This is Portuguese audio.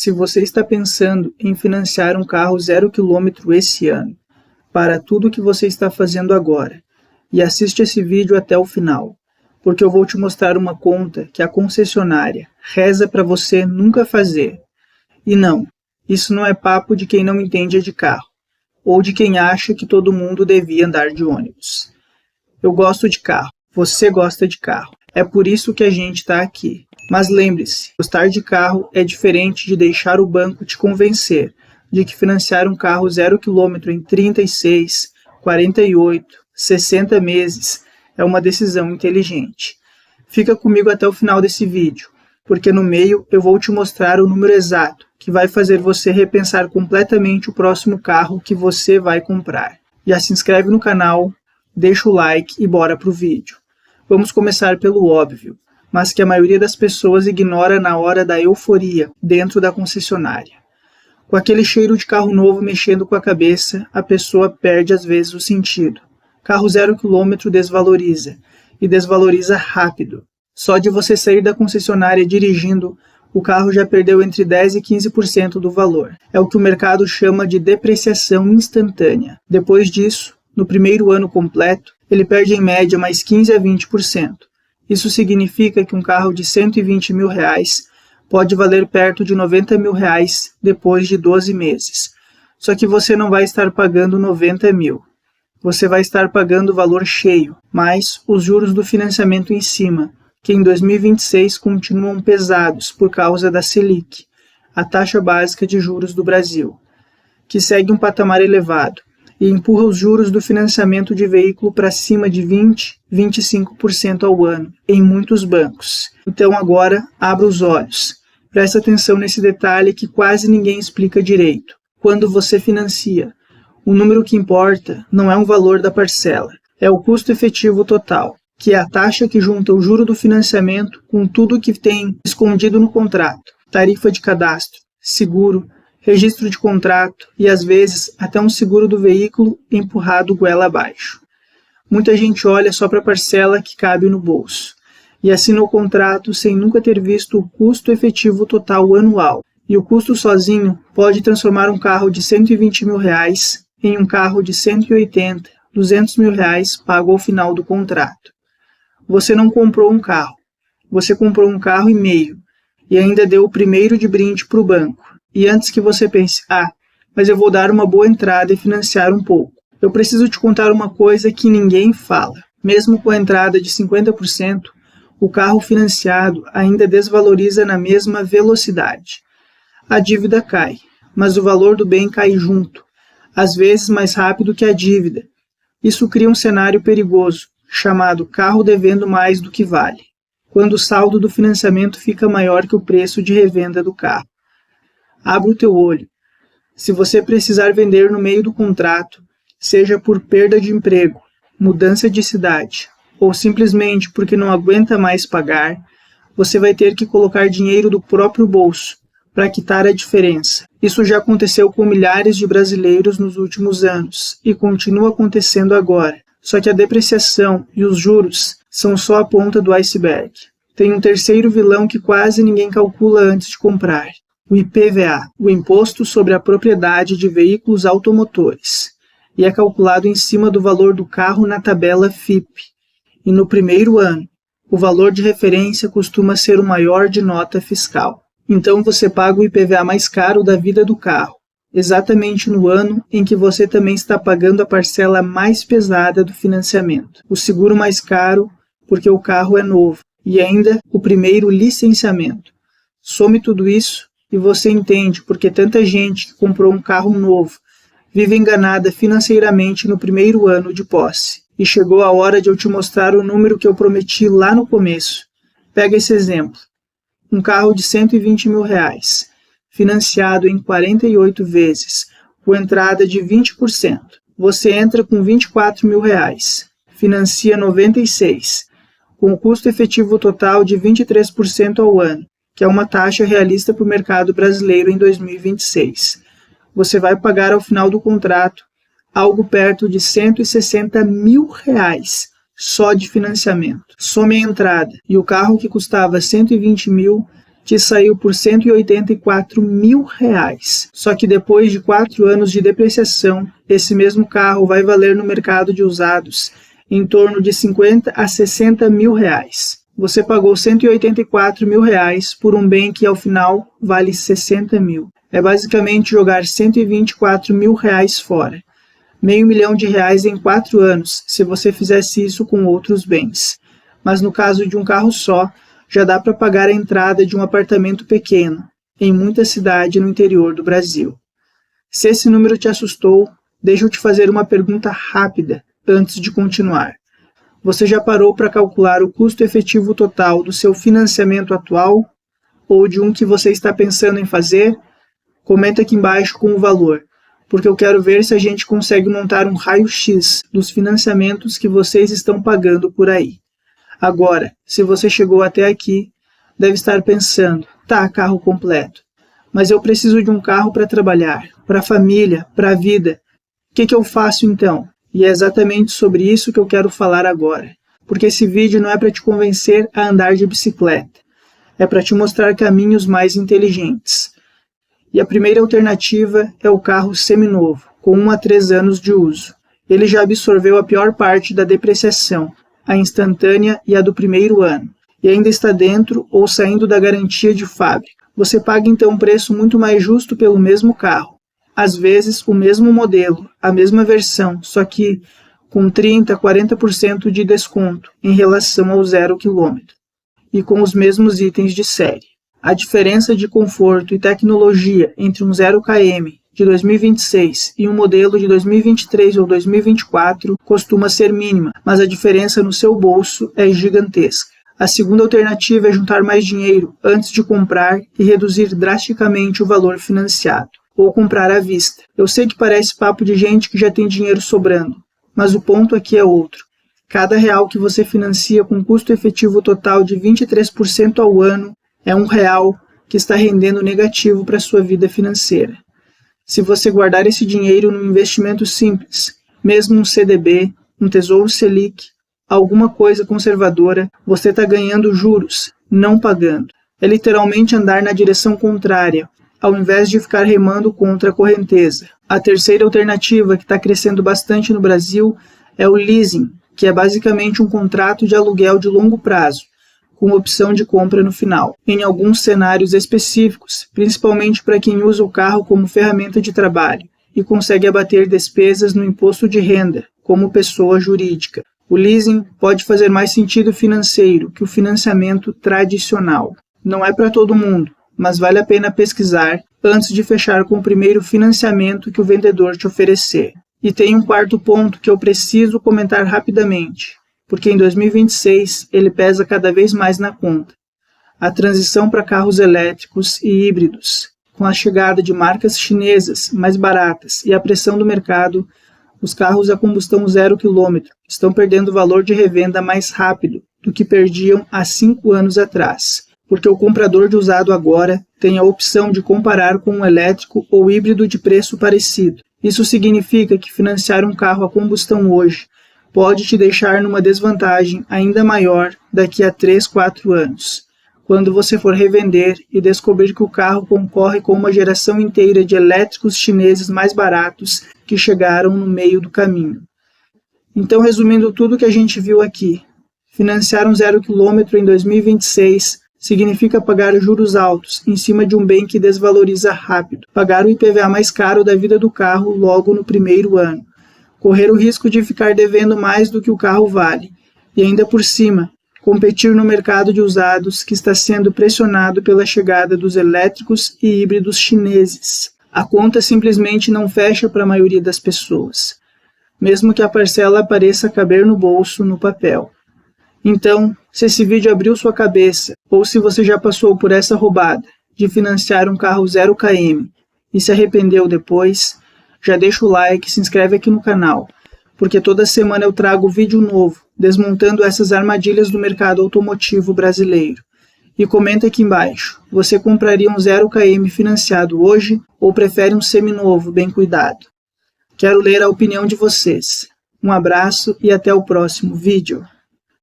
Se você está pensando em financiar um carro 0 km esse ano, para tudo que você está fazendo agora e assiste esse vídeo até o final, porque eu vou te mostrar uma conta que a concessionária reza para você nunca fazer. E não, isso não é papo de quem não entende de carro, ou de quem acha que todo mundo devia andar de ônibus. Eu gosto de carro, você gosta de carro, é por isso que a gente está aqui. Mas lembre-se, gostar de carro é diferente de deixar o banco te convencer de que financiar um carro 0 km em 36, 48, 60 meses é uma decisão inteligente. Fica comigo até o final desse vídeo, porque no meio eu vou te mostrar o número exato que vai fazer você repensar completamente o próximo carro que você vai comprar. Já se inscreve no canal, deixa o like e bora pro vídeo. Vamos começar pelo óbvio, mas que a maioria das pessoas ignora na hora da euforia dentro da concessionária. Com aquele cheiro de carro novo mexendo com a cabeça, a pessoa perde às vezes o sentido. Carro 0 km desvaloriza, e desvaloriza rápido. Só de você sair da concessionária dirigindo, o carro já perdeu entre 10% e 15% do valor. É o que o mercado chama de depreciação instantânea. Depois disso, no primeiro ano completo, ele perde em média mais 15% a 20%. Isso significa que um carro de R$120 mil pode valer perto de R$90 mil depois de 12 meses. Só que você não vai estar pagando 90 mil. Você vai estar pagando o valor cheio, mais os juros do financiamento em cima, que em 2026 continuam pesados por causa da Selic, a taxa básica de juros do Brasil, que segue um patamar elevado e empurra os juros do financiamento de veículo para cima de 20%, 25% ao ano, em muitos bancos. Então agora, abra os olhos. Presta atenção nesse detalhe que quase ninguém explica direito. Quando você financia, o número que importa não é o valor da parcela, é o custo efetivo total, que é a taxa que junta o juro do financiamento com tudo que tem escondido no contrato, tarifa de cadastro, seguro, registro de contrato e, às vezes, até um seguro do veículo empurrado goela abaixo. Muita gente olha só para a parcela que cabe no bolso e assina o contrato sem nunca ter visto o custo efetivo total anual. E o custo sozinho pode transformar um carro de R$120 mil em um carro de 180, 200 mil pago ao final do contrato. Você não comprou um carro, você comprou um carro e meio e ainda deu o primeiro de brinde para o banco. E antes que você pense, mas eu vou dar uma boa entrada e financiar um pouco. Eu preciso te contar uma coisa que ninguém fala. Mesmo com a entrada de 50%, o carro financiado ainda desvaloriza na mesma velocidade. A dívida cai, mas o valor do bem cai junto, às vezes mais rápido que a dívida. Isso cria um cenário perigoso, chamado carro devendo mais do que vale, quando o saldo do financiamento fica maior que o preço de revenda do carro. Abra o teu olho. Se você precisar vender no meio do contrato, seja por perda de emprego, mudança de cidade, ou simplesmente porque não aguenta mais pagar, você vai ter que colocar dinheiro do próprio bolso para quitar a diferença. Isso já aconteceu com milhares de brasileiros nos últimos anos e continua acontecendo agora. Só que a depreciação e os juros são só a ponta do iceberg. Tem um terceiro vilão que quase ninguém calcula antes de comprar. O IPVA, o Imposto sobre a Propriedade de Veículos Automotores, e é calculado em cima do valor do carro na tabela FIPE. E no primeiro ano, o valor de referência costuma ser o maior de nota fiscal. Então você paga o IPVA mais caro da vida do carro, exatamente no ano em que você também está pagando a parcela mais pesada do financiamento, o seguro mais caro porque o carro é novo e ainda o primeiro licenciamento. Some tudo isso e você entende porque tanta gente que comprou um carro novo vive enganada financeiramente no primeiro ano de posse. E chegou a hora de eu te mostrar o número que eu prometi lá no começo. Pega esse exemplo. Um carro de R$120 mil, financiado em 48 vezes, com entrada de 20%. Você entra com R$24 mil, financia 96, com o custo efetivo total de 23% ao ano, que é uma taxa realista para o mercado brasileiro em 2026. Você vai pagar ao final do contrato algo perto de R$160 mil só de financiamento. Some a entrada e o carro que custava 120 mil te saiu por R$ 184 mil. Só que depois de 4 anos de depreciação, esse mesmo carro vai valer no mercado de usados em torno de 50 a 60 mil reais. Você pagou 184 mil reais por um bem que ao final vale 60 mil. É basicamente jogar 124 mil reais fora. R$500 mil em 4 anos, se você fizesse isso com outros bens. Mas no caso de um carro só, já dá para pagar a entrada de um apartamento pequeno, em muita cidade no interior do Brasil. Se esse número te assustou, deixa eu te fazer uma pergunta rápida antes de continuar. Você já parou para calcular o custo efetivo total do seu financiamento atual ou de um que você está pensando em fazer? Comenta aqui embaixo com o valor, porque eu quero ver se a gente consegue montar um raio-x dos financiamentos que vocês estão pagando por aí. Agora, se você chegou até aqui, deve estar pensando, tá, carro completo, mas eu preciso de um carro para trabalhar, para a família, para a vida. O que eu faço então? E é exatamente sobre isso que eu quero falar agora, porque esse vídeo não é para te convencer a andar de bicicleta, é para te mostrar caminhos mais inteligentes. E a primeira alternativa é o carro seminovo, com 1 a 3 anos de uso. Ele já absorveu a pior parte da depreciação, a instantânea e a do primeiro ano, e ainda está dentro ou saindo da garantia de fábrica. Você paga então um preço muito mais justo pelo mesmo carro. Às vezes o mesmo modelo, a mesma versão, só que com 30% a 40% de desconto em relação ao 0 km, e com os mesmos itens de série. A diferença de conforto e tecnologia entre um 0 km de 2026 e um modelo de 2023 ou 2024 costuma ser mínima, mas a diferença no seu bolso é gigantesca. A segunda alternativa é juntar mais dinheiro antes de comprar e reduzir drasticamente o valor financiado, ou comprar à vista. Eu sei que parece papo de gente que já tem dinheiro sobrando, mas o ponto aqui é outro. Cada real que você financia com custo efetivo total de 23% ao ano é R$1 que está rendendo negativo para a sua vida financeira. Se você guardar esse dinheiro num investimento simples, mesmo um CDB, um Tesouro Selic, alguma coisa conservadora, você está ganhando juros, não pagando. É literalmente andar na direção contrária, ao invés de ficar remando contra a correnteza. A terceira alternativa, que está crescendo bastante no Brasil, é o leasing, que é basicamente um contrato de aluguel de longo prazo, com opção de compra no final, em alguns cenários específicos, principalmente para quem usa o carro como ferramenta de trabalho e consegue abater despesas no imposto de renda, como pessoa jurídica. O leasing pode fazer mais sentido financeiro que o financiamento tradicional. Não é para todo mundo, mas vale a pena pesquisar antes de fechar com o primeiro financiamento que o vendedor te oferecer. E tem um quarto ponto que eu preciso comentar rapidamente, porque em 2026 ele pesa cada vez mais na conta. A transição para carros elétricos e híbridos, com a chegada de marcas chinesas mais baratas e a pressão do mercado, os carros a combustão 0 km estão perdendo valor de revenda mais rápido do que perdiam há 5 anos atrás, porque o comprador de usado agora tem a opção de comparar com um elétrico ou híbrido de preço parecido. Isso significa que financiar um carro a combustão hoje pode te deixar numa desvantagem ainda maior daqui a 3, 4 anos, quando você for revender e descobrir que o carro concorre com uma geração inteira de elétricos chineses mais baratos que chegaram no meio do caminho. Então, resumindo tudo que a gente viu aqui, financiar um 0 km em 2026 significa pagar juros altos em cima de um bem que desvaloriza rápido, pagar o IPVA mais caro da vida do carro logo no primeiro ano, correr o risco de ficar devendo mais do que o carro vale, e ainda por cima, competir no mercado de usados que está sendo pressionado pela chegada dos elétricos e híbridos chineses. A conta simplesmente não fecha para a maioria das pessoas, mesmo que a parcela pareça caber no bolso no papel. Então, se esse vídeo abriu sua cabeça, ou se você já passou por essa roubada de financiar um carro 0 km e se arrependeu depois, já deixa o like e se inscreve aqui no canal, porque toda semana eu trago vídeo novo, desmontando essas armadilhas do mercado automotivo brasileiro. E comenta aqui embaixo, você compraria um 0 km financiado hoje ou prefere um seminovo bem cuidado? Quero ler a opinião de vocês. Um abraço e até o próximo vídeo.